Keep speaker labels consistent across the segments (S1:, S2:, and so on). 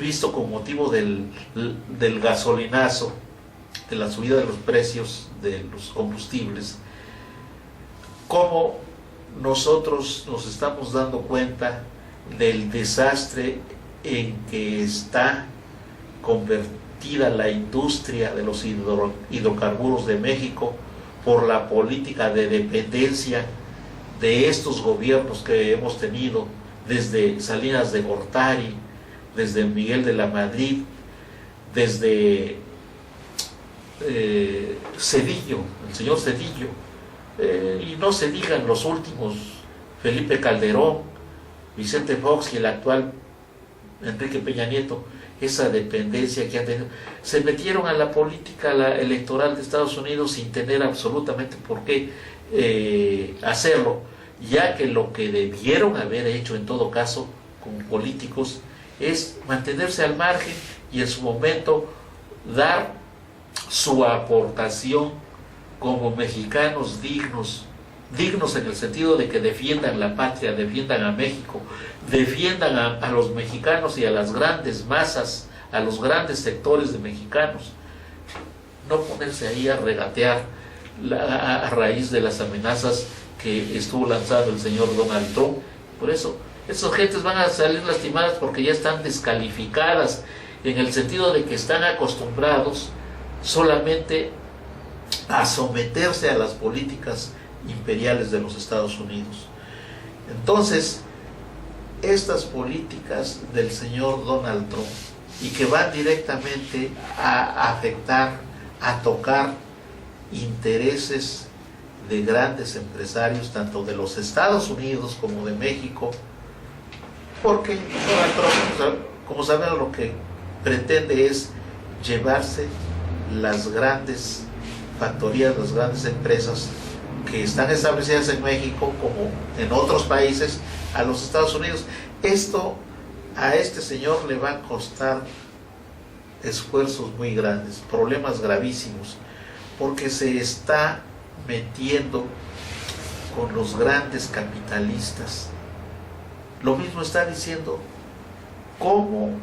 S1: visto con motivo del gasolinazo, de la subida de los precios de los combustibles, cómo nosotros nos estamos dando cuenta del desastre en que está convertida la industria de los hidrocarburos de México por la política de dependencia de estos gobiernos que hemos tenido desde Salinas de Gortari, desde Miguel de la Madrid, desde Zedillo, el señor Zedillo, y no se digan los últimos, Felipe Calderón, Vicente Fox y el actual Enrique Peña Nieto, esa dependencia que han tenido. Se metieron a la política electoral de Estados Unidos sin tener absolutamente por qué hacerlo, ya que lo que debieron haber hecho en todo caso como políticos es mantenerse al margen y en su momento dar su aportación como mexicanos dignos en el sentido de que defiendan la patria, defiendan a México, defiendan a los mexicanos y a las grandes masas, a los grandes sectores de mexicanos. No ponerse ahí a regatear a raíz de las amenazas que estuvo lanzando el señor Donald Trump. Por eso, esas gentes van a salir lastimadas porque ya están descalificadas, en el sentido de que están acostumbrados solamente a someterse a las políticas imperiales de los Estados Unidos. Entonces, estas políticas del señor Donald Trump, y que van directamente a afectar, a tocar intereses de grandes empresarios, tanto de los Estados Unidos como de México, porque Donald Trump, como sabemos, lo que pretende es llevarse las grandes factorías, las grandes empresas que están establecidas en México como en otros países a los Estados Unidos. Esto a este señor le va a costar esfuerzos muy grandes, problemas gravísimos, porque se está metiendo con los grandes capitalistas. Lo mismo está diciendo cómo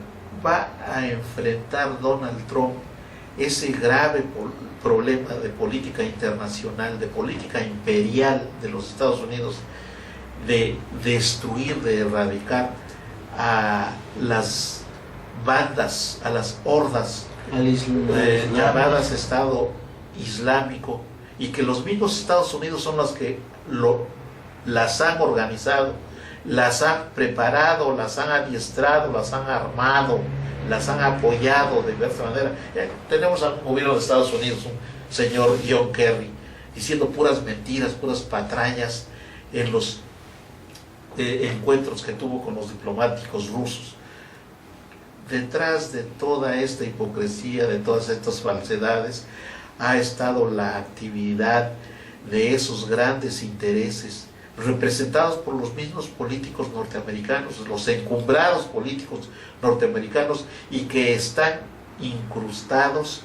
S1: va a enfrentar Donald Trump ese grave problema de política internacional, de política imperial de los Estados Unidos, de destruir, de erradicar a las bandas, a las hordas llamadas Estado Islámico, y que los mismos Estados Unidos son los que las han organizado, las han preparado, las han adiestrado, las han armado, las han apoyado de diversa manera. Tenemos al gobierno de Estados Unidos, un señor John Kerry, diciendo puras mentiras, puras patrañas en los encuentros que tuvo con los diplomáticos rusos. Detrás de toda esta hipocresía, de todas estas falsedades, ha estado la actividad de esos grandes intereses representados por los mismos políticos norteamericanos, los encumbrados políticos norteamericanos, y que están incrustados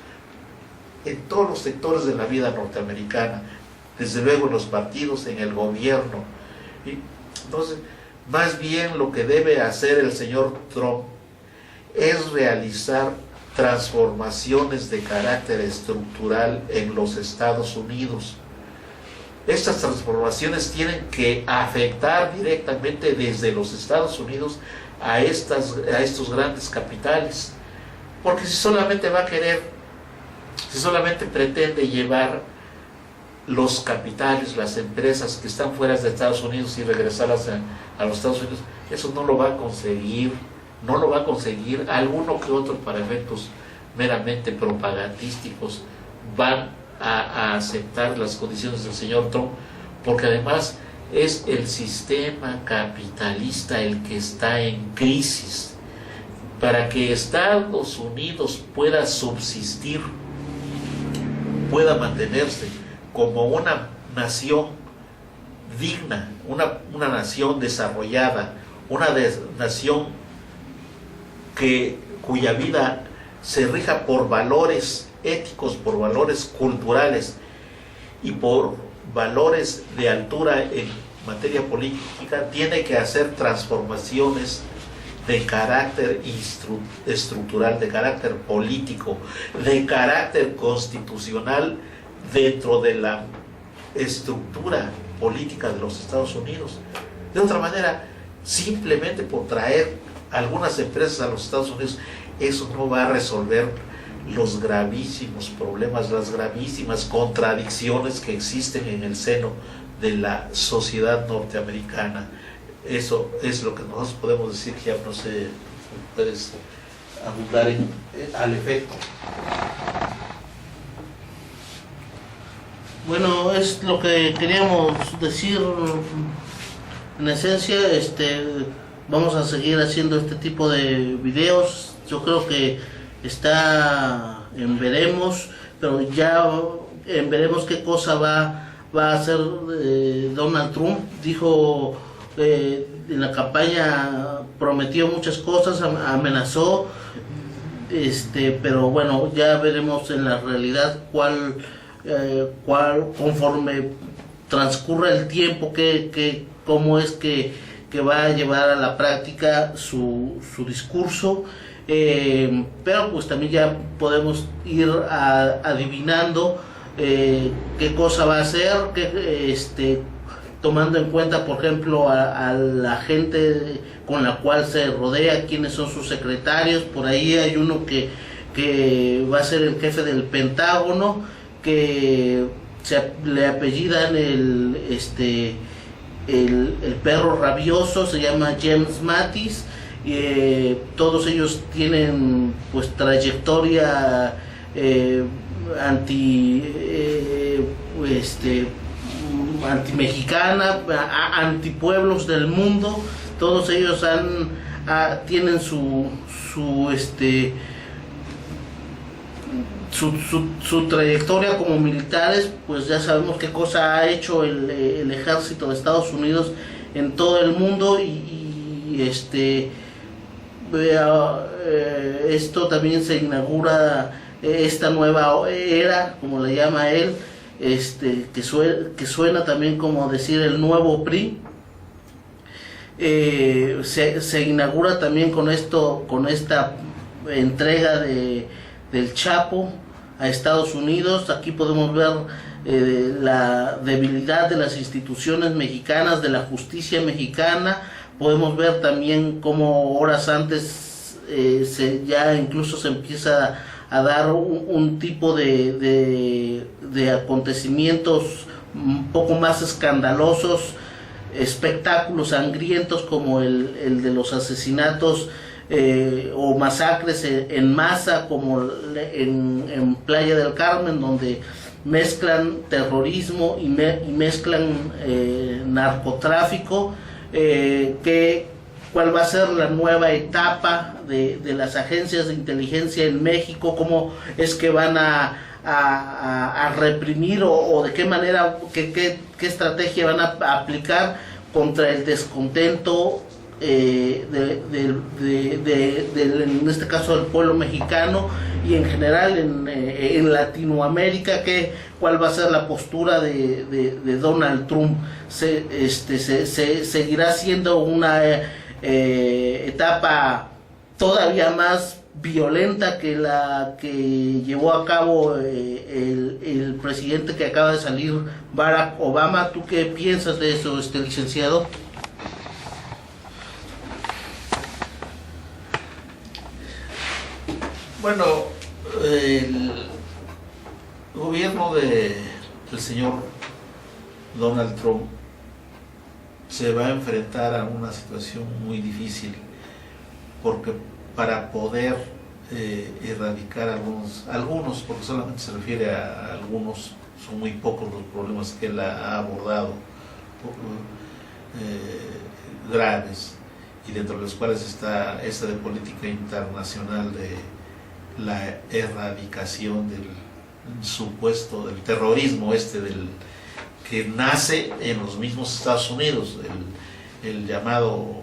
S1: en todos los sectores de la vida norteamericana, desde luego en los partidos, en el gobierno. Y entonces, más bien lo que debe hacer el señor Trump es realizar transformaciones de carácter estructural en los Estados Unidos. Estas transformaciones tienen que afectar directamente desde los Estados Unidos a estos grandes capitales, porque si solamente pretende llevar los capitales, las empresas que están fuera de Estados Unidos y regresarlas a los Estados Unidos, eso no lo va a conseguir. No lo va a conseguir. Alguno que otro, para efectos meramente propagandísticos, van a aceptar las condiciones del señor Trump, porque además es el sistema capitalista el que está en crisis. Para que Estados Unidos pueda subsistir, pueda mantenerse como una nación digna, una nación desarrollada, una nación cuya vida se rija por valores éticos, por valores culturales y por valores de altura en materia política, tiene que hacer transformaciones de carácter estructural, de carácter político, de carácter constitucional dentro de la estructura política de los Estados Unidos. De otra manera, simplemente por traer algunas empresas a los Estados Unidos, eso no va a resolver los gravísimos problemas, las gravísimas contradicciones que existen en el seno de la sociedad norteamericana. Eso es lo que nosotros podemos decir, que ya no sé, puedes abundar al efecto.
S2: Bueno, es lo que queríamos decir en esencia. Vamos a seguir haciendo este tipo de videos. Yo creo que está en veremos, pero ya en veremos qué cosa va a hacer Donald Trump. Dijo en la campaña, prometió muchas cosas, amenazó, pero bueno, ya veremos en la realidad cuál conforme transcurra el tiempo, cómo es que va a llevar a la práctica su discurso. Pero pues también ya podemos ir adivinando qué cosa va a hacer, tomando en cuenta, por ejemplo, a la gente con la cual se rodea, quiénes son sus secretarios. Por ahí hay uno que va a ser el jefe del Pentágono, que le apellidan el perro rabioso, se llama James Mattis. Todos ellos tienen pues trayectoria anti-mexicana, antipueblos del mundo. Todos ellos tienen su trayectoria como militares. Pues ya sabemos qué cosa ha hecho el ejército de Estados Unidos en todo el mundo, y esto también se inaugura esta nueva era, como le llama él, que suena también como decir el nuevo PRI. Se inaugura también con esta entrega del Chapo a Estados Unidos. Aquí podemos ver la debilidad de las instituciones mexicanas, de la justicia mexicana. Podemos ver también cómo horas antes ya incluso se empieza a dar un tipo de acontecimientos un poco más escandalosos, espectáculos sangrientos como el de los asesinatos o masacres en masa, como en Playa del Carmen, donde mezclan terrorismo y mezclan narcotráfico. ¿Cuál va a ser la nueva etapa de las agencias de inteligencia en México? ¿Cómo es que van a reprimir o de qué manera, qué estrategia van a aplicar contra el descontento en este caso del pueblo mexicano y en general en Latinoamérica? ¿Cuál va a ser la postura de Donald Trump? ¿Seguirá siendo una etapa todavía más violenta que la que llevó a cabo el presidente que acaba de salir, Barack Obama? ¿Tú qué piensas de eso, licenciado?
S1: Bueno, el gobierno del señor Donald Trump se va a enfrentar a una situación muy difícil, porque para poder erradicar algunos, porque solamente se refiere a algunos, son muy pocos los problemas que él ha abordado, graves, y dentro de los cuales está esta de política internacional de la erradicación del supuesto del terrorismo que nace en los mismos Estados Unidos, el llamado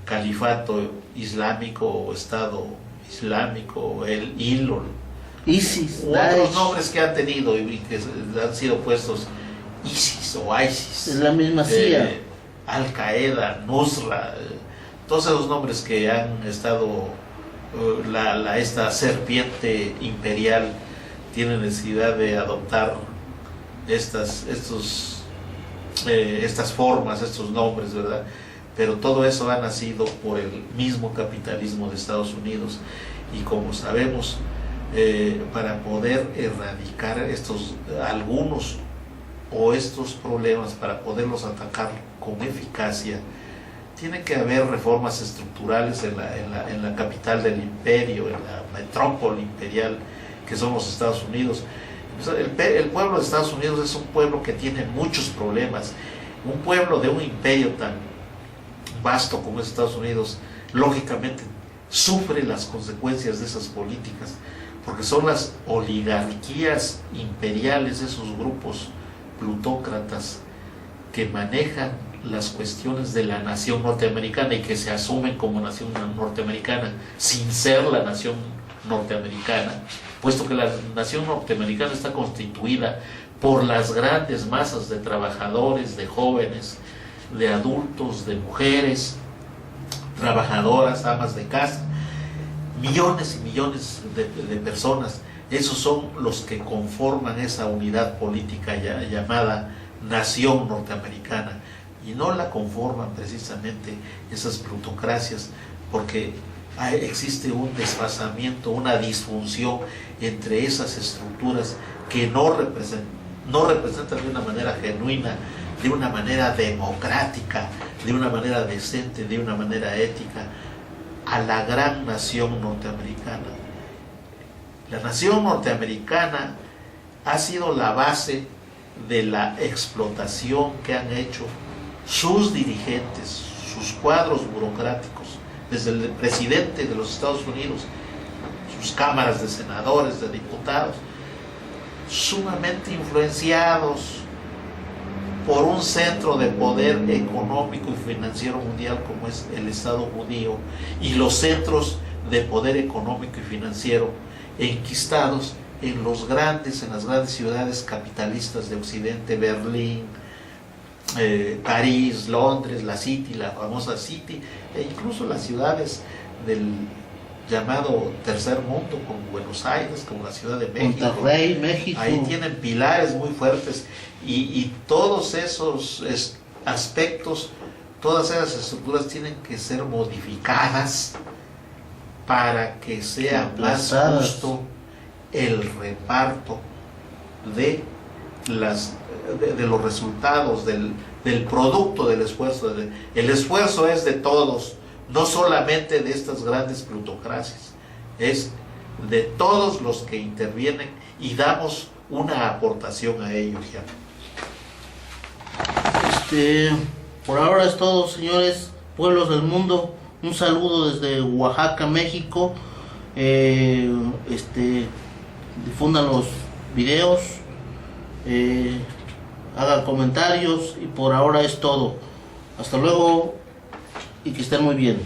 S1: califato islámico o Estado Islámico, el
S2: ISIS,
S1: otros nombres que han tenido y que han sido puestos, ISIS o ISIS,
S2: es la misma CIA,
S1: Al Qaeda, Nusra, todos esos nombres que han estado, esta serpiente imperial tiene necesidad de adoptar estas formas, estos nombres, ¿verdad? Pero todo eso ha nacido por el mismo capitalismo de Estados Unidos, y como sabemos, para poder erradicar algunos problemas, para poderlos atacar con eficacia, tiene que haber reformas estructurales en la capital del imperio, en la metrópoli imperial que son los Estados Unidos. El pueblo de Estados Unidos es un pueblo que tiene muchos problemas. Un pueblo de un imperio tan vasto como es Estados Unidos, lógicamente sufre las consecuencias de esas políticas, porque son las oligarquías imperiales, esos grupos plutócratas que manejan las cuestiones de la nación norteamericana y que se asumen como nación norteamericana sin ser la nación norteamericana, puesto que la nación norteamericana está constituida por las grandes masas de trabajadores, de jóvenes, de adultos, de mujeres, trabajadoras, amas de casa, millones y millones de personas. Esos son los que conforman esa unidad política llamada nación norteamericana, y no la conforman precisamente esas plutocracias, porque existe un desfasamiento, una disfunción entre esas estructuras que no representan de una manera genuina, de una manera democrática, de una manera decente, de una manera ética, a la gran nación norteamericana. La nación norteamericana ha sido la base de la explotación que han hecho sus dirigentes, sus cuadros burocráticos, desde el presidente de los Estados Unidos, sus cámaras de senadores, de diputados, sumamente influenciados por un centro de poder económico y financiero mundial como es el Estado judío, y los centros de poder económico y financiero enquistados en las grandes ciudades capitalistas de Occidente, Berlín, París, Londres, la famosa City, e incluso las ciudades del llamado tercer mundo, como Buenos Aires, como la Ciudad de México.
S2: Monterrey, México.
S1: Ahí tienen pilares muy fuertes, y todos esos aspectos, todas esas estructuras tienen que ser modificadas para que sea más justo el reparto de los resultados del producto del esfuerzo. El esfuerzo es de todos, no solamente de estas grandes plutocracias, es de todos los que intervienen y damos una aportación a ellos ya.
S2: Por ahora es todo, señores, pueblos del mundo. Un saludo desde Oaxaca, México. Difundan los videos, hagan comentarios, y por ahora es todo. Hasta luego y que estén muy bien.